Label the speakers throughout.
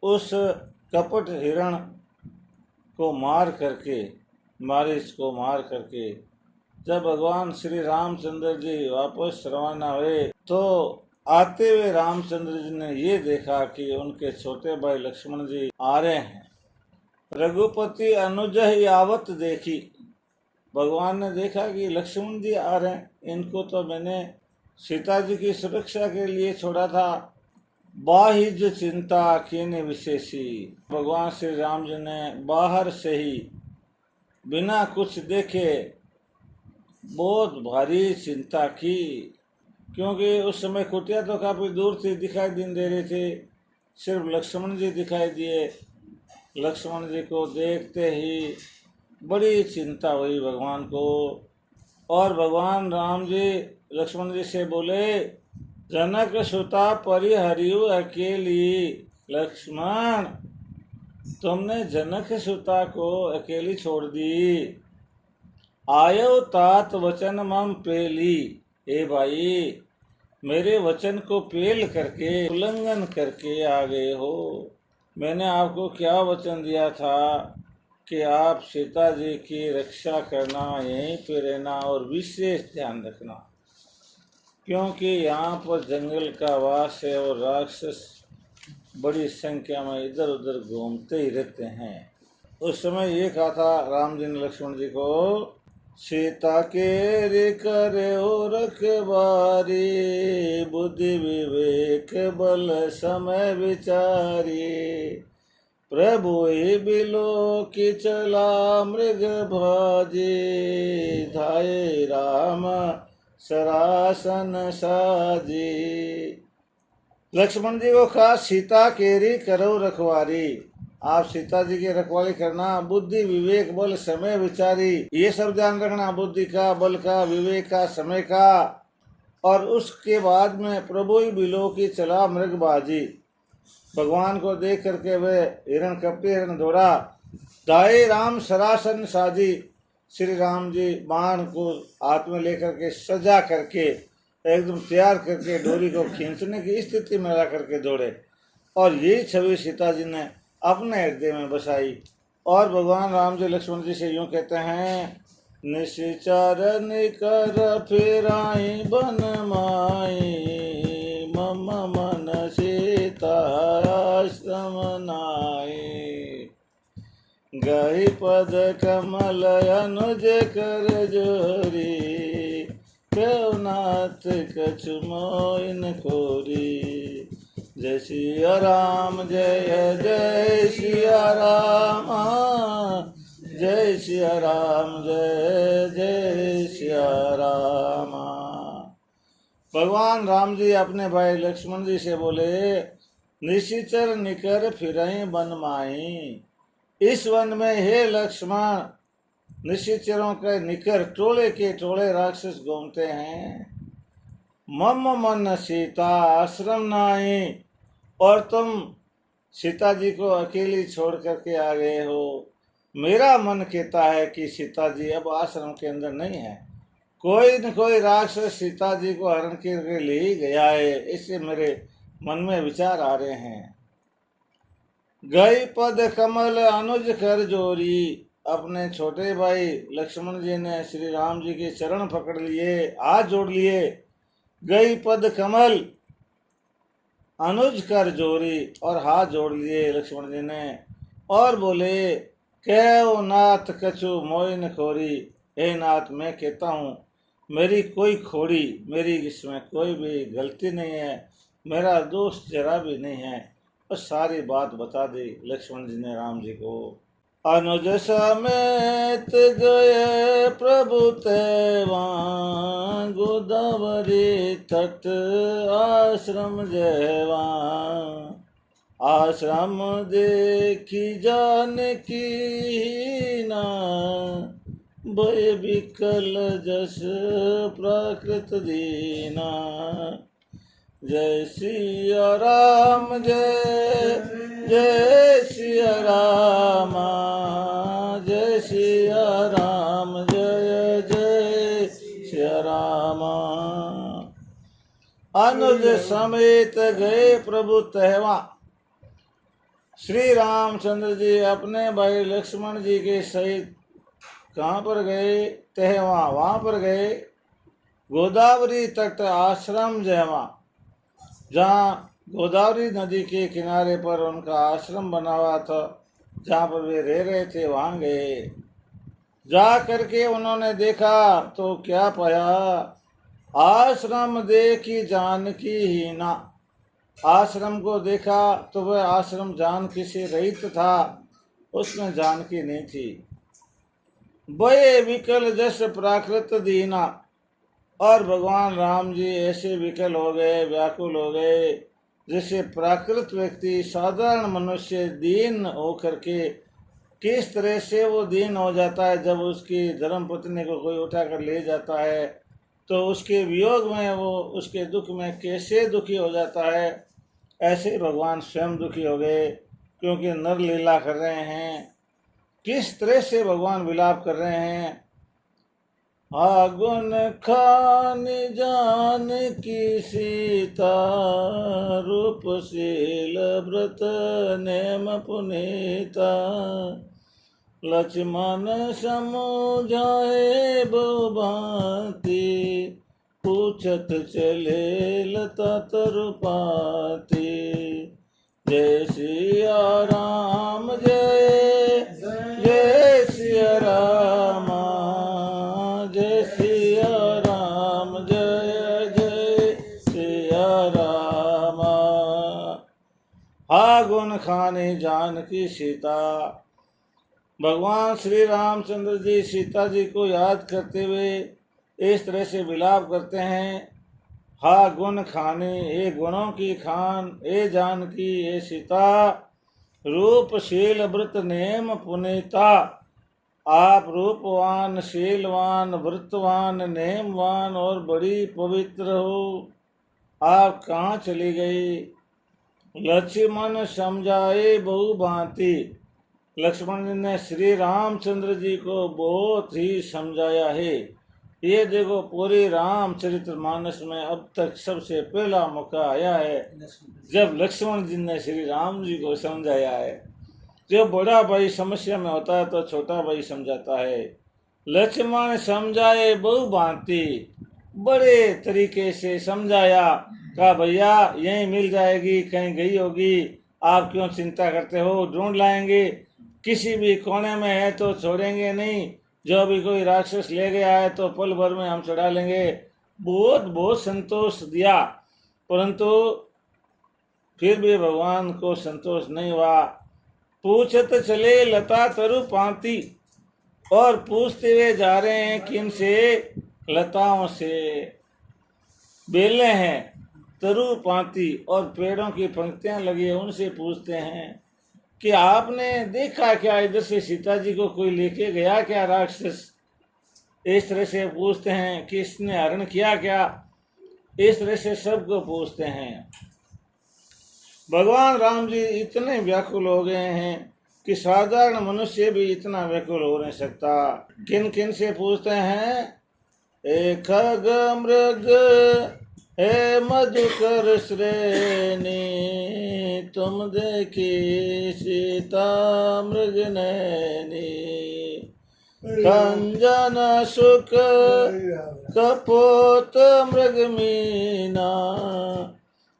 Speaker 1: उस कपट हिरण को मार करके, मारीच को मार करके जब भगवान श्री रामचंद्र जी वापस रवाना हुए तो आते हुए रामचंद्र जी ने ये देखा कि उनके छोटे भाई लक्ष्मण जी आ रहे हैं। रघुपति अनुज यावत देखी, भगवान ने देखा कि लक्ष्मण जी आ रहे हैं, इनको तो मैंने सीता जी की सुरक्षा के लिए छोड़ा था। बाहिज चिंता कीने विशेषी, भगवान श्री राम जी ने बाहर से ही बिना कुछ देखे बहुत भारी चिंता की, क्योंकि उस समय कुटिया तो काफी दूर थी, दिखाई नहीं दे रही थी, सिर्फ लक्ष्मण जी दिखाई दिए। लक्ष्मण जी को देखते ही बड़ी चिंता हुई भगवान को, और भगवान राम जी लक्ष्मण जी से बोले, जनक सुता परिहरियु अकेली। लक्ष्मण, तुमने जनक सुता को अकेली छोड़ दी। आयो तात वचन मम पेली, हे भाई मेरे वचन को पेल करके उल्लंघन करके आ गए हो। मैंने आपको क्या वचन दिया था कि आप सीता जी की रक्षा करना, यहीं पे रहना और विशेष ध्यान रखना, क्योंकि यहाँ पर जंगल का वास है और राक्षस बड़ी संख्या में इधर उधर घूमते ही रहते हैं। उस समय ये कहा था राम जी ने लक्ष्मण जी को, सीता के रे करे रखवारी, बुद्धि विवेक बल समय विचारी। प्रभु बिलो की चला मृग भाजी, धाये राम सरासन साजी। लक्ष्मण जी को कहा, सीता केरी करो रखवारी, आप सीता जी की रखवाली करना, बुद्धि विवेक बल समय विचारी, ये सब ध्यान रखना, बुद्धि का, बल का, विवेक का, समय का। और उसके बाद में प्रभु बिलो की चला मृगबाजी, भगवान को देख करके वे हिरण कपटी हिरण दौड़ा। दाए राम सरासन साजी, श्री राम जी बाण को हाथ में लेकर के सजा करके एकदम तैयार करके डोरी को खींचने की स्थिति में ला करके दौड़े, और यही छवि सीता जी ने अपने हृदय में बसाई। और भगवान राम जी लक्ष्मण जी से यूं कहते हैं, निशिचर निकर फिराई बन माई, मम मन सीता आश्रम नाई। गई पद कमल अनुज कर जोरी, नाथ कछु मोइन खोरी। जय सिया राम जय जय सिया राम, जय सिया राम जय जय सिया राम। भगवान राम जी अपने भाई लक्ष्मण जी से बोले, निशिचर निकर फिरई बन माई, इस वन में हे लक्ष्मण निशिचरों के निकर टोले के टोले राक्षस घूमते हैं। मम मन सीता आश्रम नाई, और तुम सीता जी को अकेली छोड़ करके आ गए हो। मेरा मन कहता है कि सीता जी अब आश्रम के अंदर नहीं है, कोई न कोई राक्षस सीता जी को हरण करके ले ही गया है, इससे मेरे मन में विचार आ रहे हैं। गई पद कमल अनुज कर जोरी, अपने छोटे भाई लक्ष्मण जी ने श्री राम जी के चरण पकड़ लिए, हाथ जोड़ लिए। गई पद कमल अनुज कर जोरी, और हाथ जोड़ लिए लक्ष्मण जी ने, और बोले, कहो नाथ कछु मोइन खोरी, हे नाथ मैं कहता हूँ मेरी कोई खोड़ी, मेरी इसमें कोई भी गलती नहीं है, मेरा दोष जरा भी नहीं है। और सारी बात बता दी लक्ष्मण जी ने राम जी को। अनुज समेत गए प्रभु तेवा, गोदावरी तट आश्रम जयवा। आश्रम देखी जानकी ना, भय विकल जस प्राकृत दीना। जय सिया राम जय जय सिया राम, जय सिया राम जय जय सिया राम। अनुज समेत गए प्रभु तहवा, श्री रामचंद्र जी अपने भाई लक्ष्मण जी के सहित कहाँ पर गए? तहवा, वहाँ पर गए गोदावरी तट आश्रम जयवा, जहाँ गोदावरी नदी के किनारे पर उनका आश्रम बना हुआ था, जहाँ पर वे रह रहे थे, वहाँ गए। जा करके उन्होंने देखा तो क्या पाया? आश्रम देखी जानकी ही ना। आश्रम को देखा तो वह आश्रम जानकी से रहित था, उसमें जानकी नहीं थी। बये विकल जस प्राकृत दीना, और भगवान राम जी ऐसे विकल हो गए, व्याकुल हो गए, जैसे प्राकृत व्यक्ति, साधारण मनुष्य दीन होकर के किस तरह से वो दीन हो जाता है जब उसकी धर्मपत्नी को कोई उठाकर ले जाता है, तो उसके वियोग में वो उसके दुख में कैसे दुखी हो जाता है, ऐसे भगवान स्वयं दुखी हो गए, क्योंकि नर लीला कर रहे हैं। किस तरह से भगवान विलाप कर रहे हैं? आगुन खान जान की सीता, रूपशील व्रत नेम पुनीता, लक्ष्मण समझाए बहुभांति, पूछत चले लता तरुपाती, जय सिया राम जय जय सिया राम, जय सिया राम जय जय सिया राम। हा गुण खाने जानकी सीता, भगवान श्री रामचंद्र जी सीता जी को याद करते हुए इस तरह से विलाप करते हैं। हा गुण खाने, ए गुणों की खान, ए जानकी, ए सीता, रूपशील व्रत नेम पुनीता, आप रूपवान, शीलवान, व्रतवान, नेमवान और बड़ी पवित्र हो, आप कहाँ चली गई? लक्ष्मण समझाए बहु भांति, लक्ष्मण जी ने श्री रामचंद्र जी को बहुत ही समझाया है। ये देखो पूरी रामचरित्र मानस में अब तक सबसे पहला मौका आया है जब लक्ष्मण जी ने श्री राम जी को समझाया है। जब बड़ा भाई समस्या में होता है तो छोटा भाई समझाता है। लक्ष्मण समझाए बहु भांति, बड़े तरीके से समझाया, कहा भैया यहीं मिल जाएगी, कहीं गई होगी, आप क्यों चिंता करते हो, ढूंढ लाएंगे, किसी भी कोने में है तो छोड़ेंगे नहीं, जो भी कोई राक्षस ले गया है तो पल भर में हम चढ़ा लेंगे। बहुत बहुत संतोष दिया, परंतु फिर भी भगवान को संतोष नहीं हुआ। पूछत चले लता तरु पाती, और पूछते हुए जा रहे हैं किन से? लताओं से। बेलें हैं, तरु पाती और पेड़ों की पंक्तियां लगी है, उनसे पूछते हैं कि आपने देखा क्या, इधर से सीता जी को कोई लेके गया क्या राक्षस? इस तरह से पूछते हैं कि इसने हरण किया क्या? इस तरह से सबको पूछते हैं। भगवान राम जी इतने व्याकुल हो गए हैं कि साधारण मनुष्य भी इतना व्याकुल हो नहीं सकता। किन किन से पूछते हैं? एक खग मृग हे मधुकर श्रेणी, तुम देखी सीता मृग नैनी, खंजन सुख कपोत मृग मीना,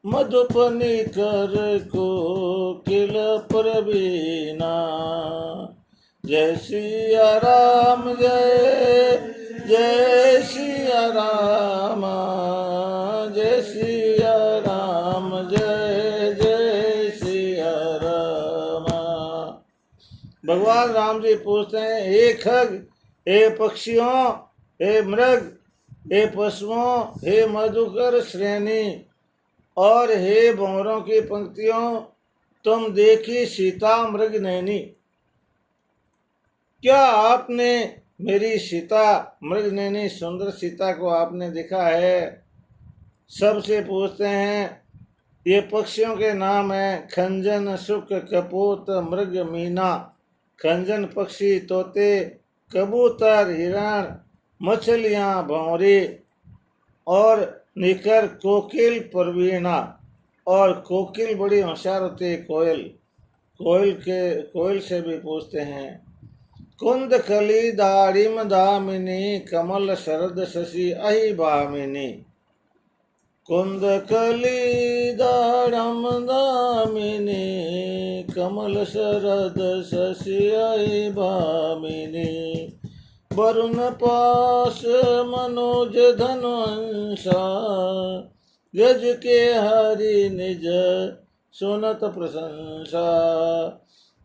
Speaker 1: मधुपनी कर को किल प्रवीणा, जय सिया राम जय जय सिया राम, जय सिया राम जय जय सिया राम। भगवान राम जी पूछते हैं, हे खग, हे पक्षियों, हे मृग, हे पशुओं, हे मधुकर श्रेणी और हे भंवरों की पंक्तियों, तुम देखी सीता मृग नैनी, क्या आपने मेरी सीता मृग नैनी सुंदर सीता को आपने देखा है? सबसे पूछते हैं। ये पक्षियों के नाम हैं खंजन सुख कपूत मृग मीना। खंजन पक्षी तोते, कबूतर हिरण, मछलियाँ भंवरे और निकर कोकिल प्रवीणा, और कोकिल बड़ी होशियार होती है कोयल। कोयल से भी पूछते हैं। कुंद कली दाड़िम दामिनी कमल शरद शशि अहि भामिनी। कुंद कली दाड़म दामिनी कमल शरद शशि अहि भामिनी। वरुण पास मनोज धनुषा यज के हरि निज सुनत प्रशंसा।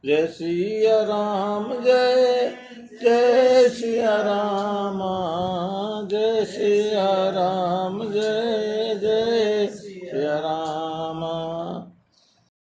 Speaker 1: जय सिया राम जय जय सिया राम।